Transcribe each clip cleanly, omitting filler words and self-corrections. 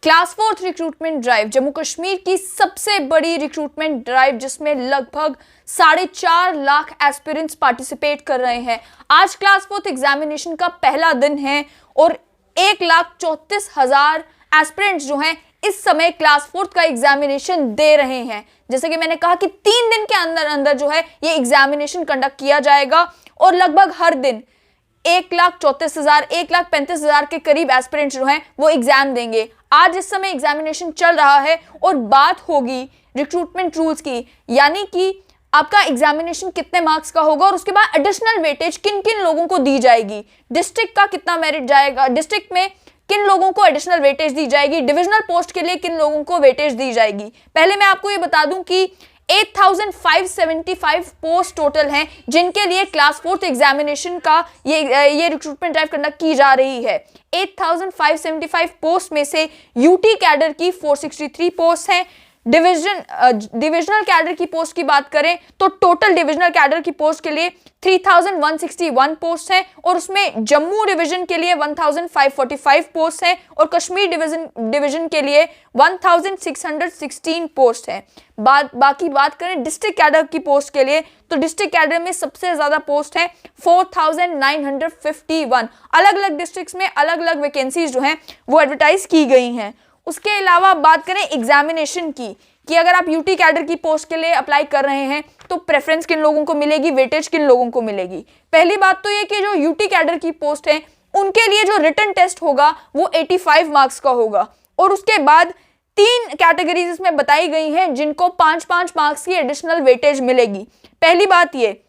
Class fourth recruitment drive Jammu Kashmir की सबसे बड़ी रिक्रूटमेंट ड्राइव जिसमें लगभग 4.5 लाख एस्पिरेंट्स पार्टिसिपेट कर रहे हैं। आज क्लास फोर्थ एग्जामिनेशन का पहला दिन है और 1,34,000 एस्पिरेंट्स जो हैं इस समय क्लास फोर्थ का एग्जामिनेशन दे रहे हैं। जैसे कि मैंने कहा कि 3 दिन के अंदर अंदर जो है ये एग्जामिनेशन कंडक्ट किया जाएगा और लगभग हर दिन 1,34,000 1,35,000 के करीब एस्पिरेंट्स जो हैं वो एग्जाम देंगे। आज इस समय एग्जामिनेशन चल रहा है और बात होगी रिक्रूटमेंट रूल्स की, यानी कि आपका एग्जामिनेशन कितने मार्क्स का होगा और उसके बाद एडिशनल वेटेज किन किन लोगों को दी जाएगी, डिस्ट्रिक्ट का कितना मेरिट जाएगा, डिस्ट्रिक्ट में किन लोगों को एडिशनल वेटेज दी जाएगी, डिविजनल पोस्ट के लिए किन लोगों को वेटेज दी जाएगी। पहले मैं आपको ये बता दूं कि 8,575 पोस्ट टोटल हैं जिनके लिए क्लास फोर्थ एग्जामिनेशन का ये रिक्रूटमेंट ड्राइव कंडक्ट की जा रही है। 8,575 पोस्ट में से यूटी कैडर की 463 पोस्ट हैं। डिविजनल कैडर की पोस्ट की बात करें तो टोटल डिविजनल कैडर की पोस्ट के लिए 3,161 पोस्ट हैं और उसमें जम्मू डिवीजन के लिए 1,545 पोस्ट हैं और कश्मीर डिवीजन के लिए 1,616 पोस्ट हैं। बाकी बात करें डिस्ट्रिक्ट कैडर की पोस्ट के लिए तो डिस्ट्रिक्ट कैडर में सबसे ज्यादा पोस्ट है 4,951। अलग अलग डिस्ट्रिक्ट्स में अलग अलग वैकेंसीज जो हैं वो एडवर्टाइज की गई हैं। उसके अलावा बात करें एग्जामिनेशन की कि अगर आप यूटी कैडर की पोस्ट के लिए अप्लाई कर रहे हैं तो प्रेफरेंस किन लोगों को मिलेगी, वेटेज किन लोगों को मिलेगी। पहली बात तो ये कि जो यूटी कैडर की पोस्ट है उनके लिए जो रिटन टेस्ट होगा वो 85 मार्क्स का होगा और उसके बाद 3 कैटेगरीज इसमें बताई गई हैं जिनको 5-5 मार्क्स की एडिशनल वेटेज मिलेगी। पहली बात ये,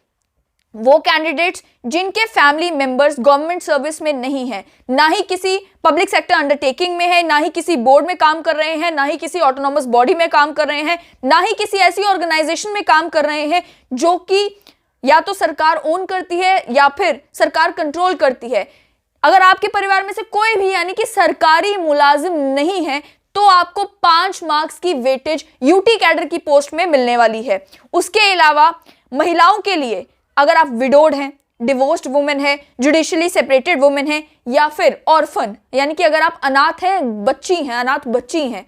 वो कैंडिडेट्स जिनके फैमिली मेंबर्स गवर्नमेंट सर्विस में नहीं है, ना ही किसी पब्लिक सेक्टर अंडरटेकिंग में है, ना ही किसी बोर्ड में काम कर रहे हैं, ना ही किसी ऑटोनॉमस बॉडी में काम कर रहे हैं, ना ही किसी ऐसी ऑर्गेनाइजेशन में काम कर रहे हैं जो कि या तो सरकार ओन करती है या फिर सरकार कंट्रोल करती है। अगर आपके परिवार में से कोई भी यानी कि सरकारी मुलाजिम नहीं है तो आपको 5 मार्क्स की वेटेज यूटी कैडर की पोस्ट में मिलने वाली है। उसके अलावा महिलाओं के लिए अगर आप विडोड हैं, डिवोर्स्ड वुमेन है, जुडिशियली सेपरेटेड वुमेन है या फिर ऑर्फन यानी कि अगर आप अनाथ हैं, अनाथ बच्ची हैं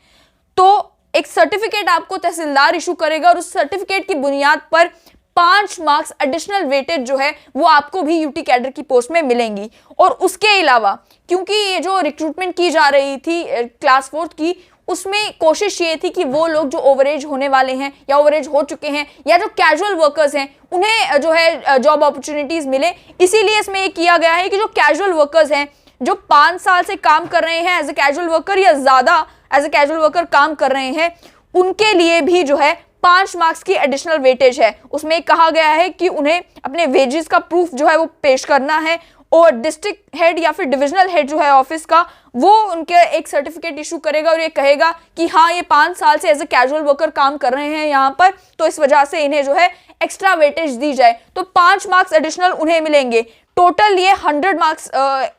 तो एक सर्टिफिकेट आपको तहसीलदार इशू करेगा और उस सर्टिफिकेट की बुनियाद पर 5 मार्क्स एडिशनल वेटेज जो है वो आपको भी यूटी कैडर की पोस्ट में मिलेंगी। और उसके अलावा क्योंकि ये जो रिक्रूटमेंट की जा रही थी क्लास फोर्थ की, उसमें कोशिश ये थी कि वो लोग जो ओवरेज होने वाले हैं या ओवरेज हो चुके हैं या जो कैजुअल वर्कर्स हैं उन्हें जो है जॉब अपॉर्चुनिटीज मिले। इसीलिए इसमें ये किया गया है कि जो कैजुअल वर्कर्स हैं जो 5 साल से काम कर रहे हैं एज ए कैजुअल वर्कर या ज्यादा एज ए कैजुअल वर्कर काम कर रहे हैं उनके लिए भी जो है 5 मार्क्स की एडिशनल वेटेज है। उसमें कहा गया है कि उन्हें अपने वेजेस का प्रूफ जो है वो पेश करना है और डिस्ट्रिक्ट हेड या फिर डिविजनल हेड जो है ऑफिस का वो उनके एक सर्टिफिकेट इशू करेगा और ये कहेगा कि हाँ ये 5 साल से एज ए कैजुअल वर्कर काम कर रहे हैं यहाँ पर, तो इस वजह से इन्हें जो है एक्स्ट्रा वेटेज दी जाए तो 5 मार्क्स एडिशनल उन्हें मिलेंगे। टोटल ये 100 मार्क्स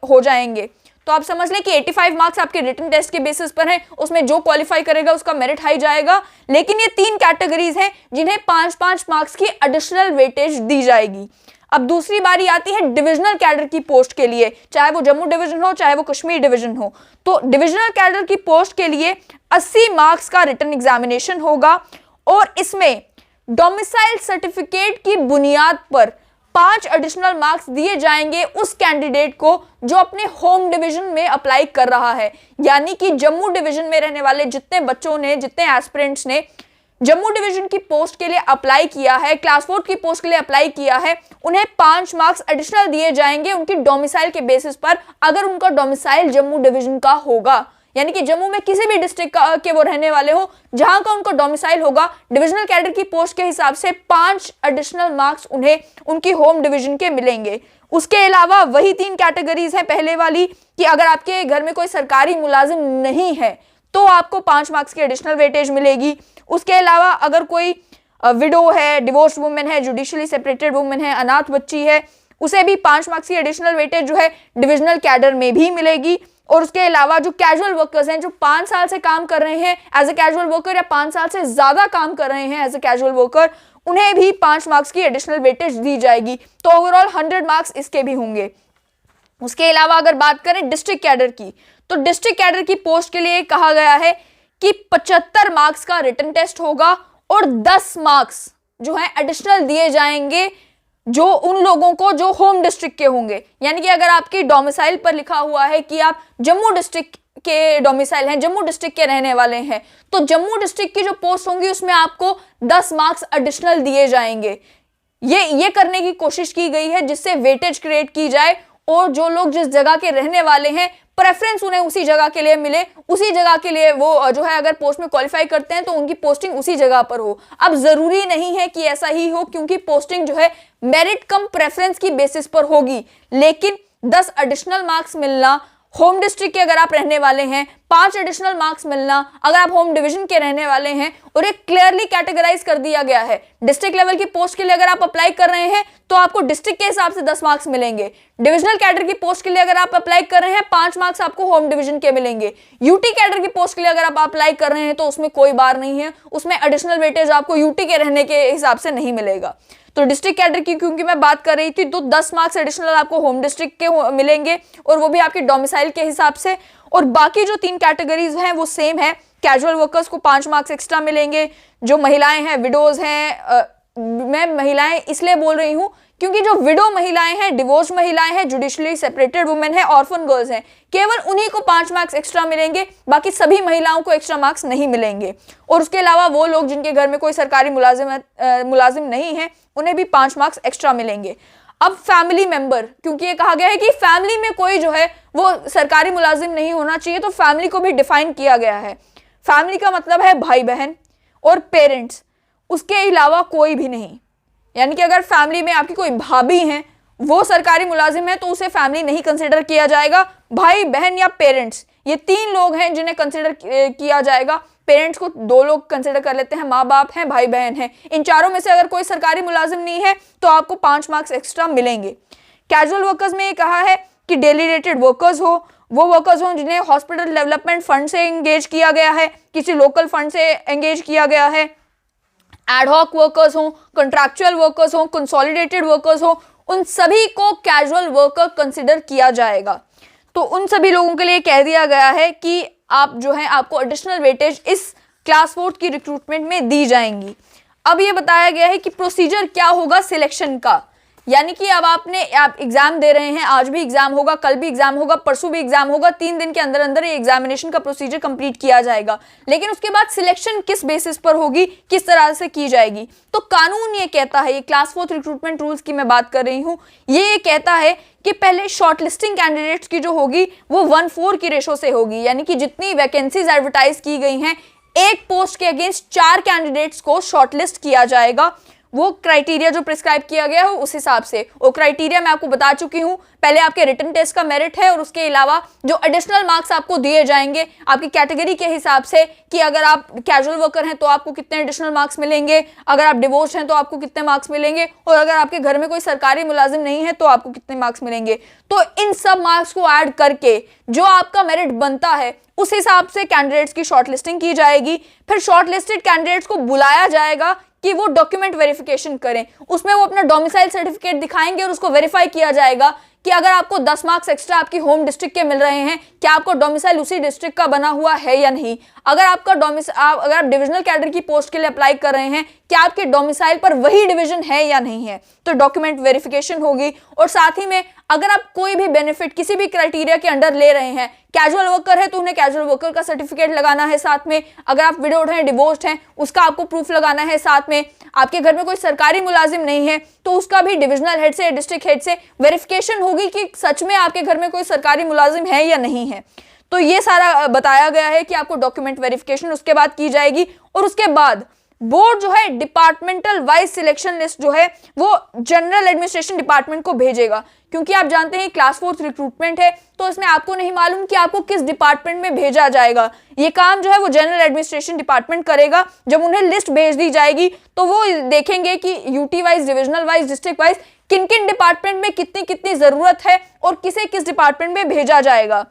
हो जाएंगे। तो आप समझ लें कि 85 मार्क्स आपके रिटन टेस्ट के बेसिस पर हैं, उसमें जो क्वालिफाई करेगा उसका मेरिट हाई जाएगा। लेकिन ये 3 कैटेगरीज हैं जिन्हें 5-5 मार्क्स की एडिशनल वेटेज दी जाएगी। अब दूसरी बारी आती है डिविजनल कैडर की पोस्ट के लिए, चाहे वो जम्मू डिवीजन हो चाहे वो कश्मीर डिवीजन हो। तो डिविजनल कैडर की पोस्ट के लिए 80 मार्क्स का रिटन एग्जामिनेशन होगा और इसमें डोमिसाइल सर्टिफिकेट की बुनियाद पर 5 एडिशनल मार्क्स दिए जाएंगे उस कैंडिडेट को जो अपने होम डिवीजन में अप्लाई कर रहा है। यानी कि जम्मू डिवीजन में रहने वाले जितने बच्चों ने, जितने एस्पिरेंट्स ने जम्मू डिवीजन की पोस्ट के लिए अप्लाई किया है, क्लास फोर्थ की पोस्ट के लिए अप्लाई किया है, उन्हें 5 मार्क्स एडिशनल दिए जाएंगे उनकी डोमिसाइल के बेसिस पर, अगर उनका डोमिसाइल जम्मू डिवीजन का होगा। यानी कि जम्मू में किसी भी डिस्ट्रिक्ट के वो रहने वाले हो जहां का उनका डोमिसाइल होगा, डिविजनल कैडर की पोस्ट के हिसाब से 5 एडिशनल मार्क्स उन्हें उनकी होम डिवीजन के मिलेंगे। उसके अलावा वही 3 कैटेगरीज हैं पहले वाली कि अगर आपके घर में कोई सरकारी मुलाजिम नहीं है तो आपको 5 मार्क्स की एडिशनल वेटेज मिलेगी। उसके अलावा अगर कोई विडो है, डिवोर्स वुमेन है, जुडिशियली सेपरेटेड वुमेन है, अनाथ बच्ची है, उसे भी 5 मार्क्स की एडिशनल वेटेज जो है डिविजनल कैडर में भी मिलेगी। और उसके अलावा जो कैजुअल वर्कर्स हैं जो 5 साल से काम कर रहे हैं एज ए कैजुअल वर्कर या 5 साल से ज्यादा काम कर रहे हैं एज ए कैजुअल वर्कर, उन्हें भी 5 मार्क्स की एडिशनल वेटेज दी जाएगी। तो ओवरऑल 100 मार्क्स इसके भी होंगे। उसके अलावा अगर बात करें डिस्ट्रिक्ट कैडर की तो डिस्ट्रिक्ट कैडर की पोस्ट के लिए कहा गया है कि 75 मार्क्स का रिटन टेस्ट होगा और 10 मार्क्स जो है एडिशनल दिए जाएंगे जो उन लोगों को जो होम डिस्ट्रिक्ट के होंगे। यानी कि अगर आपकी डोमिसाइल पर लिखा हुआ है कि आप जम्मू डिस्ट्रिक्ट के डोमिसाइल हैं, जम्मू डिस्ट्रिक्ट के रहने वाले हैं, तो जम्मू डिस्ट्रिक्ट की जो पोस्ट होंगी उसमें आपको 10 मार्क्स एडिशनल दिए जाएंगे। ये करने की कोशिश की गई है जिससे वेटेज क्रिएट की जाए और जो लोग जिस जगह के रहने वाले हैं प्रेफरेंस उन्हें उसी जगह के लिए मिले, उसी जगह के लिए वो जो है अगर पोस्ट में क्वालिफाई करते हैं तो उनकी पोस्टिंग उसी जगह पर हो। अब जरूरी नहीं है कि ऐसा ही हो क्योंकि पोस्टिंग जो है मेरिट कम प्रेफरेंस की बेसिस पर होगी, लेकिन 10 एडिशनल मार्क्स मिलना होम डिस्ट्रिक्ट के अगर आप रहने वाले हैं, 5 एडिशनल मार्क्स मिलना अगर आप होम डिवीजन के रहने वाले हैं, और एक क्लियरली कैटेगराइज कर दिया गया है। डिस्ट्रिक्ट लेवल की पोस्ट के लिए अगर आप अप्लाई कर रहे हैं तो आपको डिस्ट्रिक्ट के हिसाब से 10 मार्क्स मिलेंगे। डिविजनल कैडर की पोस्ट के लिए अगर आप अप्लाई कर रहे हैं 5 मार्क्स आपको होम डिवीजन के मिलेंगे। यूटी कैडर की पोस्ट के लिए अगर आप अप्लाई कर रहे हैं तो उसमें कोई बार नहीं है, उसमें एडिशनल वेटेज आपको यूटी के रहने के हिसाब से नहीं मिलेगा। तो डिस्ट्रिक्ट कैडर की क्योंकि मैं बात कर रही थी तो 10 मार्क्स एडिशनल आपको होम डिस्ट्रिक्ट के मिलेंगे और वो भी आपकी डोमिसाइल के हिसाब से। और बाकी जो 3 कैटेगरीज हैं वो सेम है। कैजुअल वर्कर्स को 5 मार्क्स एक्स्ट्रा मिलेंगे। जो महिलाएं हैं, विडोज हैं, मैं महिलाएं इसलिए बोल रही हूं क्योंकि जो विडो महिलाएं हैं, डिवोर्स महिलाएं हैं, जुडिशली सेपरेटेड वुमेन है, ऑर्फन गर्ल्स हैं, केवल उन्हीं को 5 मार्क्स एक्स्ट्रा मिलेंगे, बाकी सभी महिलाओं को एक्स्ट्रा मार्क्स नहीं मिलेंगे। और उसके अलावा वो लोग जिनके घर में कोई सरकारी मुलाजिम नहीं है उन्हें भी 5 मार्क्स एक्स्ट्रा मिलेंगे। अब फैमिली मेंबर, क्योंकि ये कहा गया है कि फैमिली में कोई जो है वो सरकारी मुलाजिम नहीं होना चाहिए, तो फैमिली को भी डिफाइन किया गया है। फैमिली का मतलब है भाई बहन और पेरेंट्स, उसके अलावा कोई भी नहीं। यानी कि अगर फैमिली में आपकी कोई भाभी हैं, वो सरकारी मुलाजिम है तो उसे फैमिली नहीं कंसिडर किया जाएगा। भाई बहन या पेरेंट्स, ये 3 लोग हैं जिन्हें कंसिडर किया जाएगा। पेरेंट्स को 2 लोग कंसिडर कर लेते हैं, माँ बाप हैं, भाई बहन हैं। इन चारों में से अगर कोई सरकारी मुलाजिम नहीं है तो आपको 5 मार्क्स एक्स्ट्रा मिलेंगे। कैजुअल वर्कर्स में ये कहा है कि डेली रेटेड वर्कर्स हो, वो वर्कर्स हों जिन्हें हॉस्पिटल डेवलपमेंट फंड से एंगेज किया गया है, किसी लोकल फंड से एंगेज किया गया है, एडहॉक वर्कर्स हों, कॉन्ट्रैक्चुअल वर्कर्स हों, कंसोलिडेटेड वर्कर्स हों, उन सभी को कैजुअल वर्कर कंसिडर किया जाएगा। तो उन सभी लोगों के लिए कह दिया गया है कि आप जो है आपको एडिशनल वेटेज इस क्लास 4 की रिक्रूटमेंट में दी जाएंगी। अब ये बताया गया है कि प्रोसीजर क्या होगा सिलेक्शन का। यानी कि अब आप एग्जाम दे रहे हैं, आज भी एग्जाम होगा, कल भी एग्जाम होगा, परसों भी एग्जाम होगा, 3 दिन के अंदर अंदर ये एग्जामिनेशन का प्रोसीजर कंप्लीट किया जाएगा। लेकिन उसके बाद सिलेक्शन किस बेसिस पर होगी, किस तरह से की जाएगी, तो कानून ये कहता है, ये क्लास 4 रिक्रूटमेंट रूल्स की मैं बात कर रही हूँ, ये कहता है कि पहले शॉर्टलिस्टिंग कैंडिडेट्स की जो होगी वो 1:4 की रेशो से होगी। यानी कि जितनी वैकेंसीज एडवर्टाइज की गई हैं, एक पोस्ट के अगेंस्ट 4 कैंडिडेट्स को शॉर्टलिस्ट किया जाएगा। वो क्राइटेरिया जो प्रिस्क्राइब किया गया है उस हिसाब से, वो क्राइटेरिया मैं आपको बता चुकी हूँ। पहले आपके रिटन टेस्ट का मेरिट है और उसके अलावा जो एडिशनल मार्क्स आपको दिए जाएंगे आपकी कैटेगरी के हिसाब से, कि अगर आप कैजुअल वर्कर हैं तो आपको कितने एडिशनल मार्क्स मिलेंगे, अगर आप डिवोर्स हैं तो आपको कितने मार्क्स मिलेंगे, और अगर आपके घर में कोई सरकारी मुलाजिम नहीं है तो आपको कितने मार्क्स मिलेंगे। तो इन सब मार्क्स को ऐड करके जो आपका मेरिट बनता है उस हिसाब से कैंडिडेट्स की शॉर्टलिस्टिंग की जाएगी। फिर शॉर्टलिस्टेड कैंडिडेट्स को बुलाया जाएगा कि वो डॉक्यूमेंट वेरिफिकेशन करें। उसमें वो अपना डोमिसाइल सर्टिफिकेट दिखाएंगे और उसको वेरीफाई किया जाएगा कि अगर आपको 10 मार्क्स एक्स्ट्रा आपकी होम डिस्ट्रिक्ट के मिल रहे हैं, क्या आपको डोमिसाइल उसी डिस्ट्रिक्ट का बना हुआ है या नहीं। अगर आप डिविजनल कैडर की पोस्ट के लिए अप्लाई कर रहे हैं, क्या आपके डोमिसाइल पर वही डिवीजन है या नहीं है, तो डॉक्यूमेंट वेरिफिकेशन होगी। और साथ ही में अगर आप कोई भी बेनिफिट किसी भी क्राइटेरिया के अंडर ले रहे हैं, कैजुअल वर्कर है तो उन्हें कैजुअल वर्कर का सर्टिफिकेट लगाना है साथ में, अगर आप विडोड हैं, डिवोर्स्ड हैं, उसका आपको प्रूफ लगाना है साथ में, आपके घर में कोई सरकारी मुलाजिम नहीं है तो उसका भी डिविजनल हेड से, डिस्ट्रिक्ट हेड से वेरिफिकेशन होगी कि सच में आपके घर में कोई सरकारी मुलाजिम है या नहीं है। तो ये सारा बताया गया है कि आपको डॉक्यूमेंट वेरिफिकेशन उसके बाद की जाएगी। और उसके बाद बोर्ड जो है डिपार्टमेंटल वाइज सिलेक्शन लिस्ट जो है वो जनरल एडमिनिस्ट्रेशन डिपार्टमेंट को भेजेगा, क्योंकि आप जानते हैं क्लास 4 रिक्रूटमेंट है तो इसमें आपको नहीं मालूम कि आपको किस डिपार्टमेंट में भेजा जाएगा। ये काम जो है वो जनरल एडमिनिस्ट्रेशन डिपार्टमेंट करेगा। जब उन्हें लिस्ट भेज दी जाएगी तो वो देखेंगे कि UT wise, divisional wise, district wise किन किन डिपार्टमेंट में कितनी कितनी जरूरत है और किसे किस डिपार्टमेंट में भेजा जाएगा।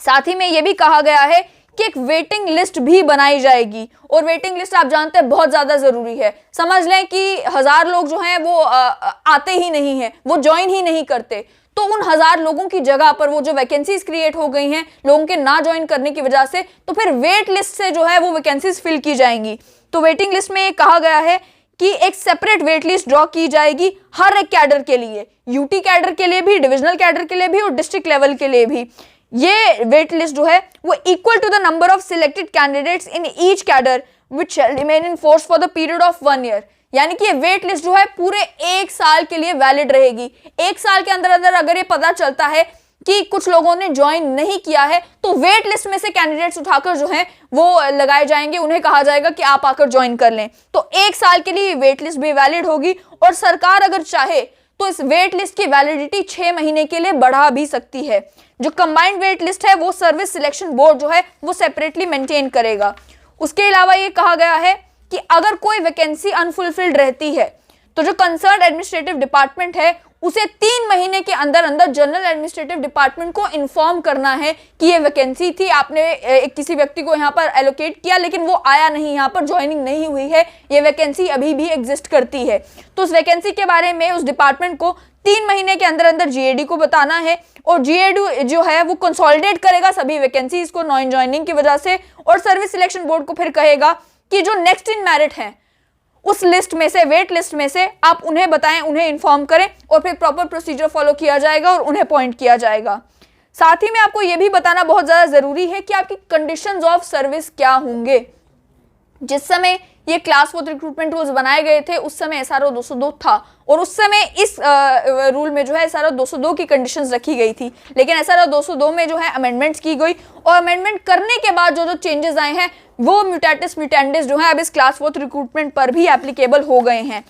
साथ ही में ये भी कहा गया है कि एक वेटिंग लिस्ट भी बनाई जाएगी, और वेटिंग लिस्ट आप जानते हैं बहुत ज्यादा जरूरी है। समझ लें कि 1000 लोग जो हैं वो आते ही नहीं हैं, वो ज्वाइन ही नहीं करते, तो उन 1000 लोगों की जगह पर वो जो वैकेंसीज क्रिएट हो गई हैं लोगों के ना ज्वाइन करने की वजह से, तो फिर वेट लिस्ट से जो है वो वैकेंसीज फिल की जाएंगी। तो वेटिंग लिस्ट में ये कहा गया है कि एक सेपरेट वेट लिस्ट ड्रॉ की जाएगी हर एक कैडर के लिए, यूटी कैडर के लिए भी, डिविजनल कैडर के लिए भी और डिस्ट्रिक्ट लेवल के लिए भी। ये वेट लिस्ट जो है वो equal to the number of selected candidates in each cadre which shall remain in force for the period of 1 year. यानी कि ये वेट लिस्ट जो है पूरे 1 साल के लिए वैलिड रहेगी। 1 साल के अंदर अंदर अगर ये पता चलता है कि कुछ लोगों ने ज्वाइन नहीं किया है तो वेट लिस्ट में से कैंडिडेट्स उठाकर जो है वो लगाए जाएंगे, उन्हें कहा जाएगा कि आप आकर ज्वाइन कर लें। तो 1 साल के लिए वेट लिस्ट भी वैलिड होगी और सरकार अगर चाहे तो इस वेट लिस्ट की वैलिडिटी 6 महीने के लिए बढ़ा भी सकती है। जो कंबाइंड वेट लिस्ट है वो सर्विस सिलेक्शन बोर्ड जो है वो सेपरेटली मेंटेन करेगा। उसके अलावा ये कहा गया है कि अगर कोई वैकेंसी अनफुलफिल्ड रहती है तो जो कंसर्न एडमिनिस्ट्रेटिव डिपार्टमेंट है उसे 3 महीने के अंदर अंदर जनरल एडमिनिस्ट्रेटिव डिपार्टमेंट को इन्फॉर्म करना है कि ये वैकेंसी थी, आपने किसी व्यक्ति को यहाँ पर एलोकेट किया लेकिन वो आया नहीं, यहाँ पर ज्वाइनिंग नहीं हुई है, ये वैकेंसी अभी भी एग्जिस्ट करती है। तो उस वैकेंसी के बारे में उस डिपार्टमेंट को 3 महीने के अंदर अंदर जीएडी को बताना है और जीएडी जो है वो कंसोलिडेट करेगा सभी वैकेंसीज को नॉन ज्वाइनिंग की वजह से और सर्विस सिलेक्शन बोर्ड को फिर कहेगा कि जो नेक्स्ट इन मेरिट है उस लिस्ट में से, वेट लिस्ट में से आप उन्हें बताएं, उन्हें इन्फॉर्म करें और फिर प्रॉपर प्रोसीजर फॉलो किया जाएगा और उन्हें अपॉइंट किया जाएगा। साथ ही में आपको यह भी बताना बहुत ज्यादा जरूरी है कि आपकी कंडीशंस ऑफ सर्विस क्या होंगे। जिस समय ये क्लास 4 रिक्रूटमेंट रूल्स बनाए गए थे उस समय एसआरओ 202 था और उस समय इस रूल में जो है एसआरओ 202 की कंडीशंस रखी गई थी, लेकिन एसआरओ 202 में जो है अमेंडमेंट्स की गई और अमेंडमेंट करने के बाद जो चेंजेस आए हैं वो म्यूटेटिस म्यूटेंडिस जो है अब इस क्लास 4 रिक्रूटमेंट पर भी एप्लीकेबल हो गए हैं।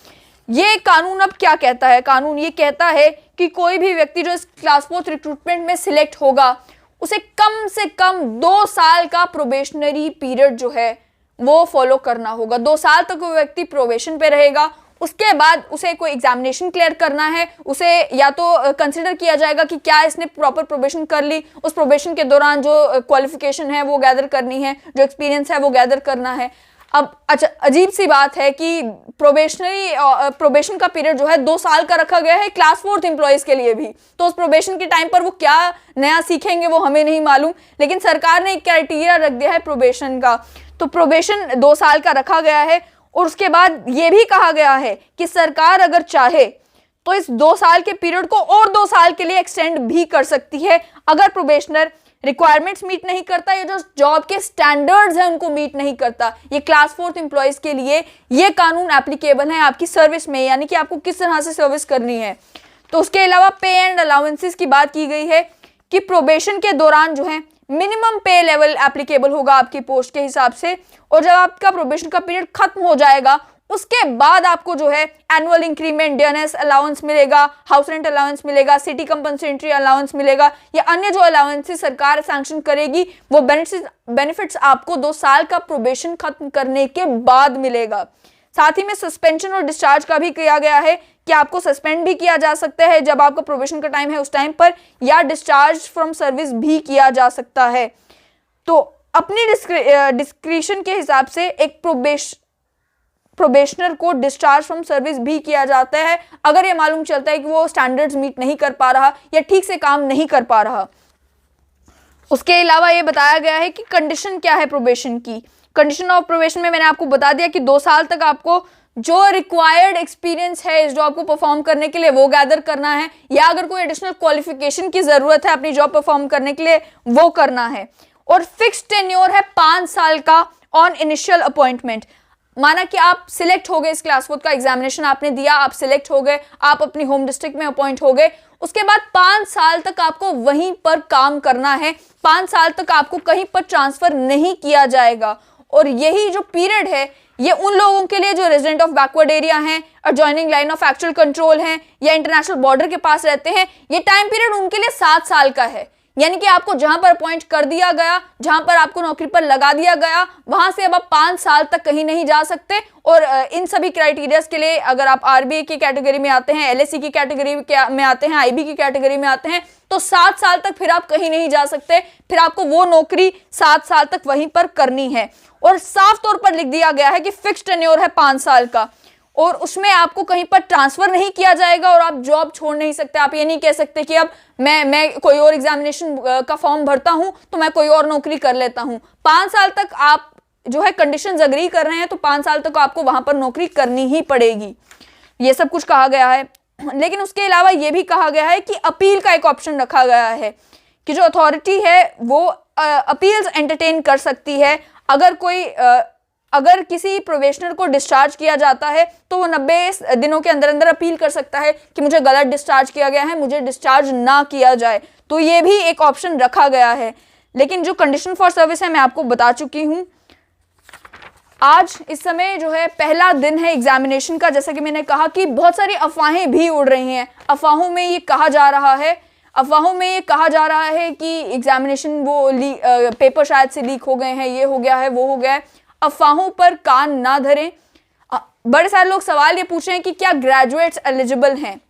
ये कानून अब क्या कहता है? कानून ये कहता है कि कोई भी व्यक्ति जो इस क्लास 4 रिक्रूटमेंट में सिलेक्ट होगा उसे कम से कम 2 साल का प्रोबेशनरी पीरियड जो है वो फॉलो करना होगा। 2 साल तक वो व्यक्ति प्रोबेशन पे रहेगा, उसके बाद उसे कोई एग्जामिनेशन क्लियर करना है, उसे या तो कंसिडर किया जाएगा कि क्या इसने प्रॉपर प्रोबेशन कर ली, उस प्रोबेशन के दौरान जो क्वालिफिकेशन है वो गैदर करनी है, जो एक्सपीरियंस है वो गैदर करना है। अब अच्छा अजीब सी बात है कि प्रोबेशन का पीरियड जो है 2 साल का रखा गया है क्लास 4 एम्प्लॉयज के लिए भी, तो उस प्रोबेशन के टाइम पर वो क्या नया सीखेंगे वो हमें नहीं मालूम, लेकिन सरकार ने एक क्राइटेरिया रख दिया है प्रोबेशन का। तो प्रोबेशन 2 साल का रखा गया है और उसके बाद ये भी कहा गया है कि सरकार अगर चाहे तो इस 2 साल के पीरियड को और 2 साल के लिए एक्सटेंड भी कर सकती है अगर प्रोबेशनर रिक्वायरमेंट्स मीट नहीं करता या जो जॉब के स्टैंडर्ड्स हैं उनको मीट नहीं करता। ये क्लास 4 एम्प्लॉयज के लिए ये कानून एप्लीकेबल है आपकी सर्विस में, यानी कि आपको किस तरह से सर्विस करनी है। तो उसके अलावा पे एंड अलाउंसेस की बात की गई है कि प्रोबेशन के दौरान जो है मिनिमम पे लेवल एप्लीकेबल होगा आपकी पोस्ट के हिसाब से और जब आपका प्रोबेशन का पीरियड खत्म हो जाएगा उसके बाद आपको जो है एनुअल इंक्रीमेंट, डीएनएस अलाउंस मिलेगा, हाउस रेंट अलाउंस मिलेगा, सिटी कंपनसेटरी अलाउंस मिलेगा या अन्य जो अलाउंसेस सरकार सैंक्शन करेगी वो बेनिफिट्स आपको 2 साल का प्रोबेशन खत्म करने के बाद मिलेगा। साथ ही में सस्पेंशन और डिस्चार्ज का भी किया गया है कि आपको सस्पेंड भी किया जा सकता है जब आपका प्रोबेशन का टाइम है उस टाइम पर, या डिस्चार्ज फ्रॉम सर्विस भी किया जा सकता है। तो अपनी डिस्क्रिशन के हिसाब से एक प्रोबेशनर को डिस्चार्ज फ्रॉम सर्विस भी किया जाता है अगर ये मालूम चलता है कि वो स्टैंडर्ड्स मीट नहीं कर पा रहा या ठीक से काम नहीं कर पा रहा। उसके अलावा ये बताया गया है कि कंडीशन क्या है प्रोबेशन की। कंडीशन ऑफ प्रोबेशन में मैंने आपको बता दिया कि 2 साल तक आपको जो रिक्वायर्ड एक्सपीरियंस है इस जॉब को परफॉर्म करने के लिए वो गैदर करना है, या अगर कोई एडिशनल क्वालिफिकेशन की जरूरत है अपनी जॉब परफॉर्म करने के लिए वो करना है। और फिक्स टेन्योर है 5 साल का ऑन इनिशियल अपॉइंटमेंट। माना कि आप सिलेक्ट हो गए, इस क्लास 4 का एग्जामिनेशन आपने दिया, आप सिलेक्ट हो गए, आप अपनी होम डिस्ट्रिक्ट में अपॉइंट हो गए, उसके बाद 5 साल तक आपको वहीं पर काम करना है। 5 साल तक आपको कहीं पर ट्रांसफर नहीं किया जाएगा और यही जो पीरियड है ये उन लोगों के लिए जो रेजिडेंट ऑफ बैकवर्ड एरिया हैं, adjoining line of actual control हैं या इंटरनेशनल बॉर्डर के पास रहते हैं, ये टाइम पीरियड उनके लिए 7 साल का है। यानी कि आपको जहां पर अपॉइंट कर दिया गया, जहां पर आपको नौकरी पर लगा दिया गया, वहां से अब आप 5 साल तक कहीं नहीं जा सकते। और इन सभी क्राइटेरियाज के लिए अगर आप आरबीए की कैटेगरी में आते हैं, एलएसी की कैटेगरी में आते हैं, आईबी की कैटेगरी में आते हैं, तो 7 साल तक फिर आप कहीं नहीं जा सकते, फिर आपको वो नौकरी 7 साल तक वहीं पर करनी है। और साफ तौर पर लिख दिया गया है कि फिक्स टेन्योर है 5 साल का। और उसमें आपको कहीं पर ट्रांसफर नहीं किया जाएगा और आप जॉब छोड़ नहीं सकते। आप ये नहीं कह सकते कि अब मैं कोई और एग्जामिनेशन का फॉर्म भरता हूं तो मैं कोई और नौकरी कर लेता हूं। 5 साल तक आप जो है कंडीशंस अग्री कर रहे हैं तो 5 साल तक आपको वहां पर नौकरी करनी ही पड़ेगी। ये सब कुछ कहा गया है। लेकिन उसके अलावा ये भी कहा गया है कि अपील का एक ऑप्शन रखा गया है कि जो अथॉरिटी है वो अपील्स एंटरटेन कर सकती है। अगर किसी प्रोबेशनर को डिस्चार्ज किया जाता है तो वो 90 दिनों के अंदर अंदर अपील कर सकता है कि मुझे गलत डिस्चार्ज किया गया है, मुझे डिस्चार्ज ना किया जाए। तो ये भी एक ऑप्शन रखा गया है। लेकिन जो कंडीशन फॉर सर्विस है मैं आपको बता चुकी हूं। आज इस समय जो है पहला दिन है एग्जामिनेशन का। जैसा कि मैंने कहा कि बहुत सारी अफवाहें भी उड़ रही हैं। अफवाहों में ये कहा जा रहा है कि एग्जामिनेशन वो पेपर शायद से लीक हो गए हैं, ये हो गया है, वो हो गया है। अफवाहों पर कान ना धरें। बड़े सारे लोग सवाल ये पूछ रहे हैं कि क्या ग्रेजुएट्स एलिजिबल हैं।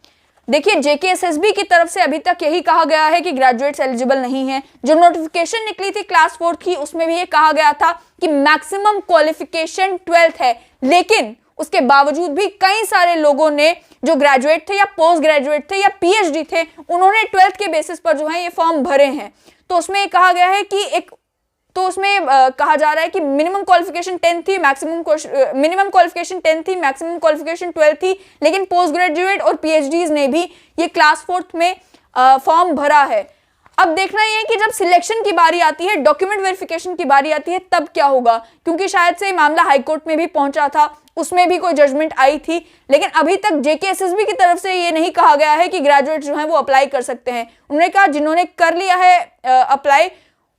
देखिए, जेकेएसएसबी की तरफ से अभी तक यही कहा गया है कि ग्रेजुएट्स एलिजिबल नहीं है। जो नोटिफिकेशन निकली थी क्लास 4 की उसमें भी ये कहा गया था कि मैक्सिमम क्वालिफिकेशन 12th है। लेकिन उसके बावजूद भी कई सारे लोगों ने जो ग्रेजुएट थे या पोस्ट ग्रेजुएट थे या पीएचडी थे उन्होंने 12th के बेसिस पर जो है ये फॉर्म भरे हैं। तो उसमें कहा गया है कि कहा जा रहा है कि मिनिमम क्वालिफिकेशन 10 थी, मैक्सिमम क्वालिफिकेशन 10 थी, मैक्सिमम क्वालिफिकेशन 12 थी। लेकिन पोस्ट ग्रेजुएट और पीएचडीज ने भी ये क्लास 4 में फॉर्म भरा है। अब देखना ये है कि जब सिलेक्शन की बारी आती है, डॉक्यूमेंट वेरिफिकेशन की बारी आती है, तब क्या होगा। क्योंकि शायद से मामला हाईकोर्ट में भी पहुंचा था, उसमें भी कोई जजमेंट आई थी। लेकिन अभी तक जेकेएसएसबी की तरफ से ये नहीं कहा गया है कि ग्रेजुएट जो है वो अप्लाई कर सकते हैं। उन्होंने कहा जिन्होंने कर लिया है अप्लाई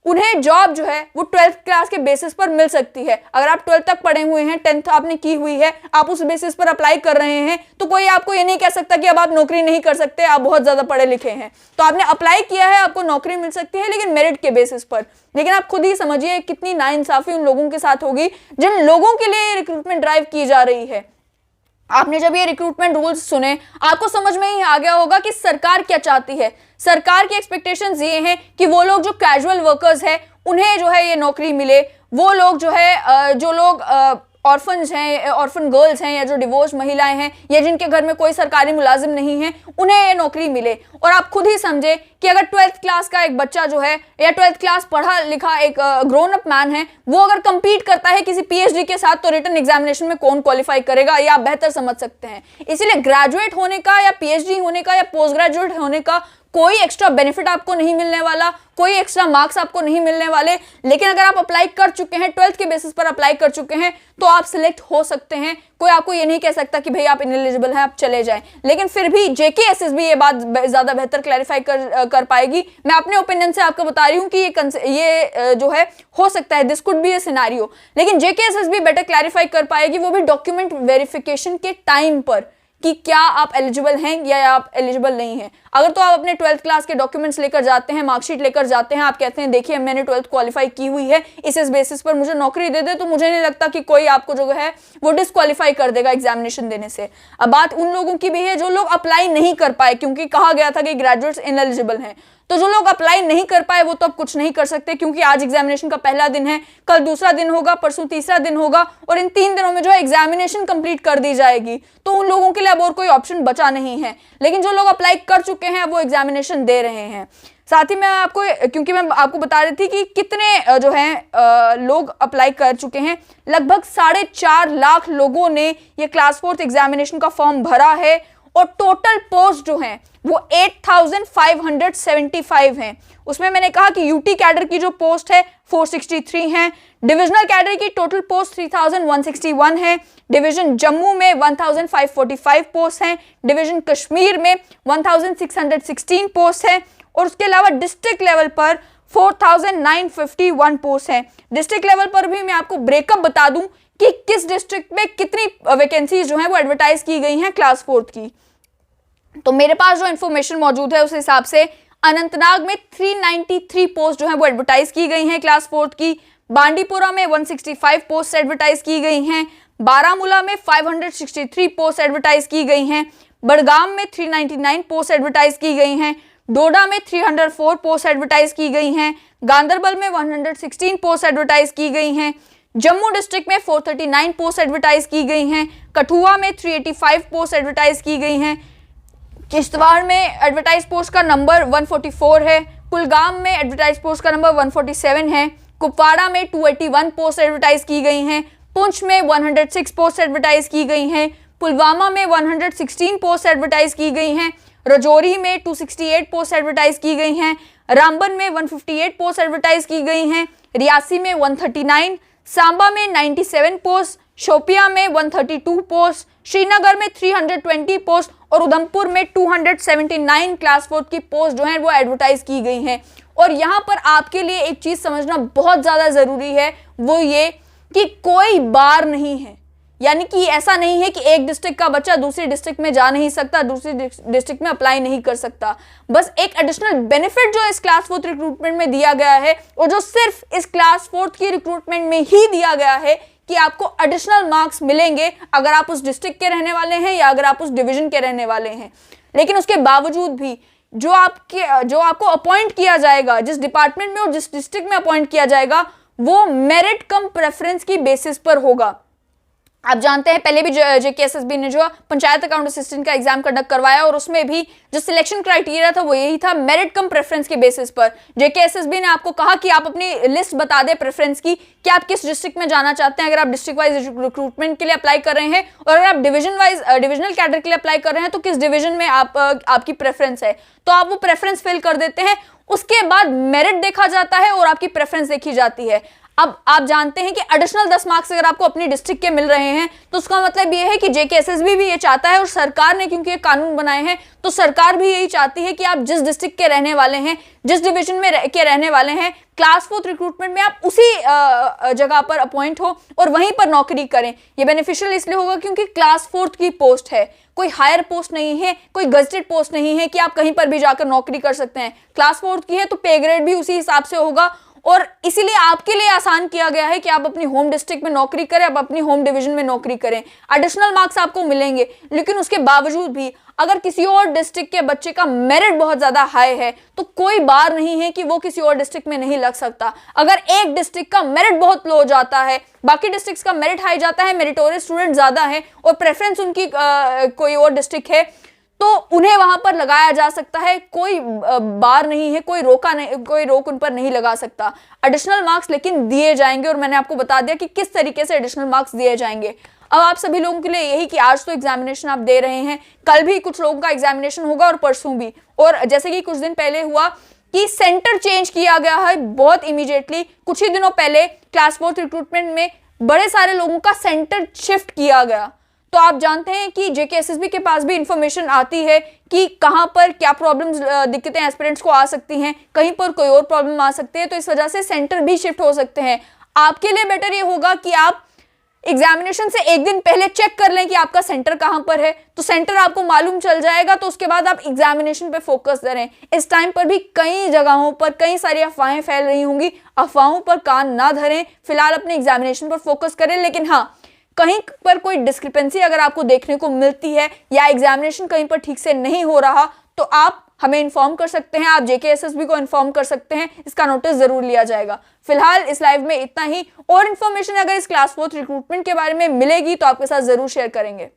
उन्हें जॉब जो है वो 12th क्लास के बेसिस पर मिल सकती है। अगर आप 12th तक पढ़े हुए हैं, 10th आपने की हुई है, आप उस बेसिस पर अप्लाई कर रहे हैं तो कोई आपको ये नहीं कह सकता कि अब आप नौकरी नहीं कर सकते, आप बहुत ज्यादा पढ़े लिखे हैं। तो आपने अप्लाई किया है, आपको नौकरी मिल सकती है, लेकिन मेरिट के बेसिस पर। लेकिन आप खुद ही समझिए कितनी नाइंसाफी उन लोगों के साथ होगी जिन लोगों के लिए रिक्रूटमेंट ड्राइव की जा रही है। आपने जब ये रिक्रूटमेंट रूल्स सुने आपको समझ में ही आ गया होगा कि सरकार क्या चाहती है। सरकार की एक्सपेक्टेशंस ये हैं कि वो लोग जो कैजुअल वर्कर्स हैं उन्हें जो है ये नौकरी मिले। वो लोग जो है जो लोग ऑर्फन्स हैं, ऑर्फन गर्ल्स हैं या जो डिवोर्स महिलाएं हैं या जिनके घर में कोई सरकारी मुलाजिम नहीं है उन्हें ये नौकरी मिले। और आप खुद ही समझे कि अगर 12th क्लास का एक बच्चा जो है या 12th क्लास पढ़ा लिखा एक ग्रोन अप मैन है वो अगर कंपीट करता है किसी पीएचडी के साथ तो रिटन एग्जामिनेशन में कौन क्वालिफाई करेगा, ये आप बेहतर समझ सकते हैं। इसीलिए ग्रेजुएट होने का या पीएचडी होने का या पोस्ट ग्रेजुएट होने का कोई एक्स्ट्रा बेनिफिट आपको नहीं मिलने वाला, कोई एक्स्ट्रा मार्क्स आपको नहीं मिलने वाले। लेकिन अगर आप अप्लाई कर चुके हैं, 12th के बेसिस पर अप्लाई कर चुके हैं तो आप सिलेक्ट हो सकते हैं। कोई आपको ये नहीं कह सकता कि भाई आप इनएलिजिबल हैं, आप चले जाएं। लेकिन फिर भी जेकेएसएसबी ये बात ज्यादा बेहतर क्लैरिफाई कर पाएगी। मैं अपने ओपिनियन से आपको बता रही हूँ कि ये जो है हो सकता है, this could be A scenario. लेकिन जेकेएसएसबी बेटर क्लैरिफाई कर पाएगी, वो भी डॉक्यूमेंट वेरिफिकेशन के टाइम पर, कि क्या आप एलिजिबल हैं या आप एलिजिबल नहीं हैं। अगर तो आप अपने 12th क्लास के डॉक्यूमेंट्स लेकर जाते हैं, मार्कशीट लेकर जाते हैं, आप कहते हैं देखिए मैंने 12th क्वालिफाई की हुई है, इस बेसिस पर मुझे नौकरी दे दे, तो मुझे नहीं लगता कि कोई आपको जो है वो डिस्क्वालीफाई कर देगा एग्जामिनेशन देने से। अब बात उन लोगों की भी है जो लोग अप्लाई नहीं कर पाए, क्योंकि कहा गया था कि ग्रेजुएट्स इनएलिजिबल हैं। तो जो लोग अप्लाई नहीं कर पाए वो तो अब कुछ नहीं कर सकते, क्योंकि आज एग्जामिनेशन का पहला दिन है, कल दूसरा दिन होगा, परसों तीसरा दिन होगा और इन 3 दिनों में जो है एग्जामिनेशन कंप्लीट कर दी जाएगी। तो उन लोगों के लिए अब और कोई ऑप्शन बचा नहीं है। लेकिन जो लोग अप्लाई कर चुके हैं वो एग्जामिनेशन दे रहे हैं। साथ ही मैं आपको, क्योंकि मैं आपको बता रही थी कि कितने जो हैं लोग अप्लाई कर चुके हैं, लगभग 4.5 लाख लोगों ने ये क्लास 4th एग्जामिनेशन का फॉर्म भरा है और टोटल पोस्ट जो हैं वो 8575 हैं। उसमें मैंने कहा कि यूटी कैडर की जो पोस्ट है 463 हैं, डिविजनल कैडर की टोटल पोस्ट 3161 है, डिवीजन जम्मू में 1545 पोस्ट हैं, डिवीजन कश्मीर में 1616 पोस्ट हैं और उसके अलावा डिस्ट्रिक्ट लेवल पर 4951 पोस्ट हैं। डिस्ट्रिक्ट लेवल पर भी मैं आपको ब्रेकअप बता दूं कि किस डिस्ट्रिक्ट में कितनी वैकेंसीज जो हैं वो एडवर्टाइज की गई हैं क्लास 4th की। तो मेरे पास जो इन्फॉर्मेशन मौजूद है उस हिसाब से अनंतनाग में 393 पोस्ट जो है वो एडवर्टाइज की गई हैं क्लास 4th की, बांडीपुरा में 165 पोस्ट एडवर्टाइज की गई हैं, बारामूला में 563 पोस्ट एडवर्टाइज की गई हैं, बड़गाम में 399 पोस्ट एडवर्टाइज की गई हैं, डोडा में 304 पोस्ट एडवर्टाइज की गई हैं, गांदरबल में 116 पोस्ट एडवर्टाइज की गई हैं, जम्मू डिस्ट्रिक्ट में 439 पोस्ट एडवर्टाइज की गई हैं, कठुआ में 385 पोस्ट एडवर्टाइज की गई हैं, किश्तवाड़ में एडवर्टाइज पोस्ट का नंबर 144 है, कुलगाम में एडवर्टाइज पोस्ट का नंबर 147 है, कुपवाड़ा में 281 पोस्ट एडवर्टाइज की गई हैं, पुंछ में 106 पोस्ट एडवर्टाइज की गई हैं, पुलवामा में 116 पोस्ट एडवर्टाइज की गई हैं, राजौरी में 268 पोस्ट एडवर्टाइज की गई हैं, रामबन में 158 पोस्ट एडवर्टाइज की गई हैं, रियासी में 139, सांबा में 97 पोस्ट, शोपियां में 132 पोस्ट, श्रीनगर में 320 पोस्ट और उधमपुर में 279 क्लास 4 की पोस्ट जो है वो एडवर्टाइज की गई हैं। और यहाँ पर आपके लिए एक चीज समझना बहुत ज्यादा जरूरी है, वो ये कि कोई बार नहीं है, यानी कि ऐसा नहीं है कि एक डिस्ट्रिक्ट का बच्चा दूसरी डिस्ट्रिक्ट में जा नहीं सकता, दूसरी डिस्ट्रिक्ट में अप्लाई नहीं कर सकता। बस एक एडिशनल बेनिफिट जो इस क्लास 4 रिक्रूटमेंट में दिया गया है और जो सिर्फ इस क्लास 4 की रिक्रूटमेंट में ही दिया गया है कि आपको एडिशनल मार्क्स मिलेंगे अगर आप उस डिस्ट्रिक्ट के रहने वाले हैं या अगर आप उस डिवीजन के रहने वाले हैं। लेकिन उसके बावजूद भी जो आपको अपॉइंट किया जाएगा, जिस डिपार्टमेंट में और जिस डिस्ट्रिक्ट में अपॉइंट किया जाएगा, वो मेरिट कम प्रेफरेंस की बेसिस पर होगा। आप जानते हैं पहले भी जेकेएसएसबी ने जो पंचायत अकाउंट असिस्टेंट का एग्जाम कंडक्ट करवाया और उसमें भी जो सिलेक्शन क्राइटेरिया था वो यही था, मेरिट कम प्रेफरेंस के बेसिस पर। जेकेएसएसबी ने आपको कहा कि आप अपनी लिस्ट बता दें प्रेफरेंस की कि आप किस डिस्ट्रिक्ट में जाना चाहते हैं। अगर आप डिस्ट्रिक्ट वाइज रिक्रूटमेंट के लिए अप्लाई कर रहे हैं और अगर आप डिविजनल कैडर के लिए अप्लाई कर रहे हैं तो किस डिविजन में आपकी प्रेफरेंस है, तो आप वो प्रेफरेंस फिल कर देते हैं। उसके बाद मेरिट देखा जाता है और आपकी प्रेफरेंस देखी जाती है। अब आप जानते हैं कि एडिशनल 10 मार्क्स अगर आपको अपनी डिस्ट्रिक्ट के मिल रहे हैं तो उसका मतलब ये है कि जेकेएसएसबी भी ये चाहता है और सरकार ने क्योंकि ये कानून बनाए हैं तो सरकार भी यही चाहती है कि आप जिस डिस्ट्रिक्ट के रहने वाले हैं, जिस डिवीजन में के रहने वाले हैं, क्लास 4 रिक्रूटमेंट में आप उसी जगह पर अपॉइंट हो और वहीं पर नौकरी करें। ये बेनिफिशियल इसलिए होगा क्योंकि क्लास 4 की पोस्ट है, कोई हायर पोस्ट नहीं है, कोई गजेटेड पोस्ट नहीं है कि आप कहीं पर भी जाकर नौकरी कर सकते हैं। क्लास 4 की है तो पे ग्रेड भी उसी हिसाब से होगा और इसीलिए आपके लिए आसान किया गया है कि आप अपनी होम डिस्ट्रिक्ट में नौकरी करें, आप अपनी होम डिवीजन में नौकरी करें। एडिशनल मार्क्स आपको मिलेंगे, लेकिन उसके बावजूद भी अगर किसी और डिस्ट्रिक्ट के बच्चे का मेरिट बहुत ज्यादा हाई है तो कोई बार नहीं है कि वो किसी और डिस्ट्रिक्ट में नहीं लग सकता। अगर एक डिस्ट्रिक्ट का मेरिट बहुत लो जाता है, बाकी डिस्ट्रिक्ट्स का मेरिट हाई जाता है, मेरिटोरियस स्टूडेंट ज्यादा है और प्रेफरेंस उनकी कोई और डिस्ट्रिक्ट है, तो उन्हें वहां पर लगाया जा सकता है। कोई बार नहीं है, कोई रोक उन पर नहीं लगा सकता। एडिशनल मार्क्स लेकिन दिए जाएंगे और मैंने आपको बता दिया कि किस तरीके से एडिशनल मार्क्स दिए जाएंगे। अब आप सभी लोगों के लिए यही कि आज तो एग्जामिनेशन आप दे रहे हैं, कल भी कुछ लोगों का एग्जामिनेशन होगा और परसों भी। और जैसे कि कुछ दिन पहले हुआ कि सेंटर चेंज किया गया है बहुत इमीडिएटली, कुछ ही दिनों पहले क्लास 4 रिक्रूटमेंट में बड़े सारे लोगों का सेंटर शिफ्ट किया गया। तो आप जानते हैं कि जेकेएसएसबी के पास भी इंफॉर्मेशन आती है कि कहां पर क्या प्रॉब्लम्स दिक्कतें एस्पिरेंट्स को आ सकती हैं, कहीं पर कोई और प्रॉब्लम आ सकती है, तो इस वजह से सेंटर भी शिफ्ट हो सकते हैं। आपके लिए बेटर ये होगा कि आप एग्जामिनेशन से एक दिन पहले चेक कर लें कि आपका सेंटर कहां पर है, तो सेंटर आपको मालूम चल जाएगा, तो उसके बाद आप एग्जामिनेशन पे फोकस करें। इस टाइम पर भी कई जगहों पर कई सारी अफवाहें फैल रही होंगी, अफवाहों पर कान ना धरें, फिलहाल अपने एग्जामिनेशन पर फोकस करें। लेकिन हाँ, कहीं पर कोई डिस्क्रिपेंसी अगर आपको देखने को मिलती है या एग्जामिनेशन कहीं पर ठीक से नहीं हो रहा तो आप हमें इन्फॉर्म कर सकते हैं, आप जेकेएसएसबी को इन्फॉर्म कर सकते हैं, इसका नोटिस जरूर लिया जाएगा। फिलहाल इस लाइव में इतना ही, और इन्फॉर्मेशन अगर इस क्लास 4 रिक्रूटमेंट के बारे में मिलेगी तो आपके साथ जरूर शेयर करेंगे।